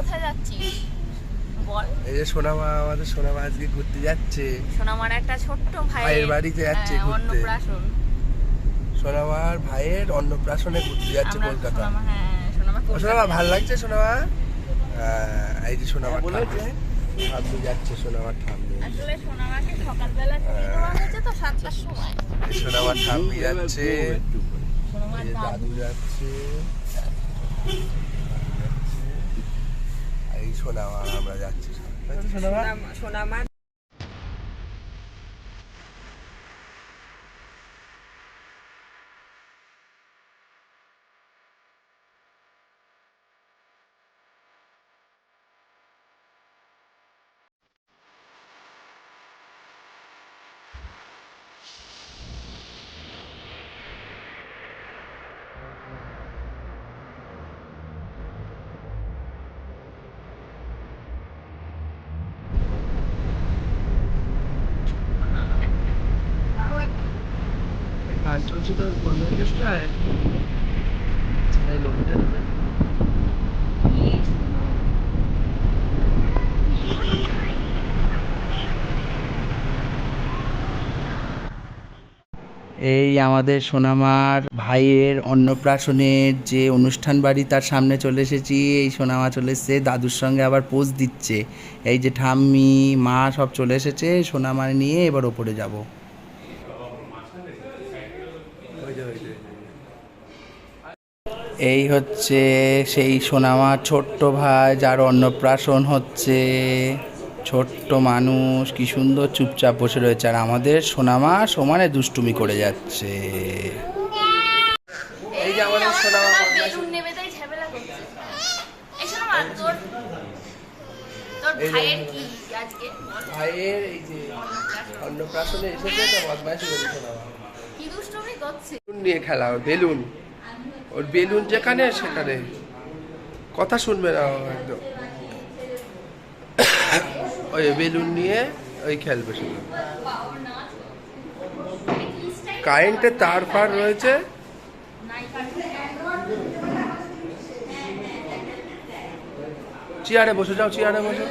কোথায় যাচ্ছিস বল? এই যে সোনামা, আমাদের সোনামা আজকে ঘুরতে যাচ্ছে। সোনামার একটা ছোট্ট ভাইয়ের বাড়িতে যাচ্ছে ঘুরতে। অন্নপ্রাশন। সোনামার ভাইয়ের অন্নপ্রাশনে ঘুরতে যাচ্ছে কলকাতা। সোনামা ভালো লাগছে সোনামা? এই যে সোনামা ঠাম্মি যাচ্ছে, সোনামার ঠাম্মি। আসলে সোনামাকে সকালবেলা ছুটি দেওয়া হয়েছে তো 7টার সময়। সোনামার ঠাম্মি যাচ্ছে, দাদু যাচ্ছে, এই সোনামা আমরা যাচ্ছি। সোনামা চলছে তো এই আমাদের সোনামার ভাইয়ের অন্নপ্রাশনের যে অনুষ্ঠান বাড়ি, তার সামনে চলে এসেছি। এই সোনামা চলে এসেছে, দাদুর সঙ্গে আবার পোজ দিচ্ছে। এই যে ঠাম্মি মা সব চলে এসেছে, সোনামা নিয়ে এবার ওপরে যাব। এই হচ্ছে সেই সোনামার ছোট্ট ভাই, যার অন্নপ্রাশন হচ্ছে। ছোট্ট মানুষ কি সুন্দর চুপচাপ বসে রয়েছে, আর আমাদের সোনামা সমানে দুষ্টুমি করে যাচ্ছে। এই যে আমাদের সোনামা বেলুন নেবে তাই ঝামেলা করছে। এই সোনামা তোর ভাইয়ের কি আজকে? ভাইয়ের এই যে অন্নপ্রাশনে এসেছে তো বদমাইশি করে সোনামা। কি দুষ্টুমি করছে? বেলুন নিয়ে খেলা, ওর বেলুন, ওর বেলুন যেখানে সেখানে কথা শুনবে না একদম। ওই বেলুন নিয়ে ওই খেলবে শুধু। কারেন্টের তার ফার রয়েছে। চেয়ারে বসে যাও, চেয়ারে বসে।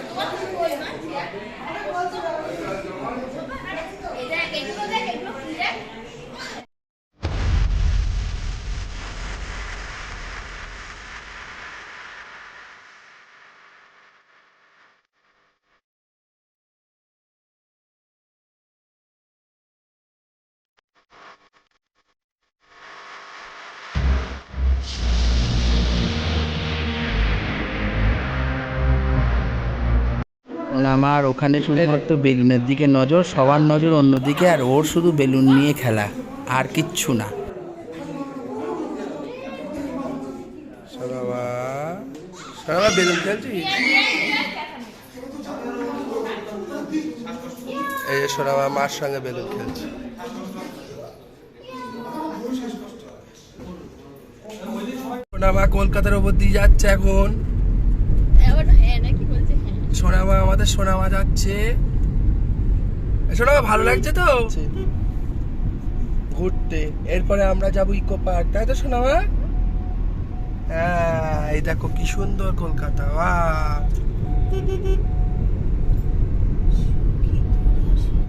আমার ওখানে শুধুমাত্র বেলুনের দিকে নজর, সবার নজর অন্যদিকে, আর ওর শুধু বেলুন নিয়ে খেলা, আর কিচ্ছু না। বেলুন খেলছি। এই যে সোনামা মার সঙ্গে বেলুন খেলছে। সোনামা কলকাতার ওপর দিয়ে যাচ্ছে এখন। সোনামা, আমাদের সোনামা যাচ্ছে। সোনামা ভালো লাগছে তো ঘুরতে। এরপরে আমরা যাবো ইকো পার্ক, তাই তো সোনামা? হ্যাঁ, এই দেখো কি সুন্দর কলকাতা।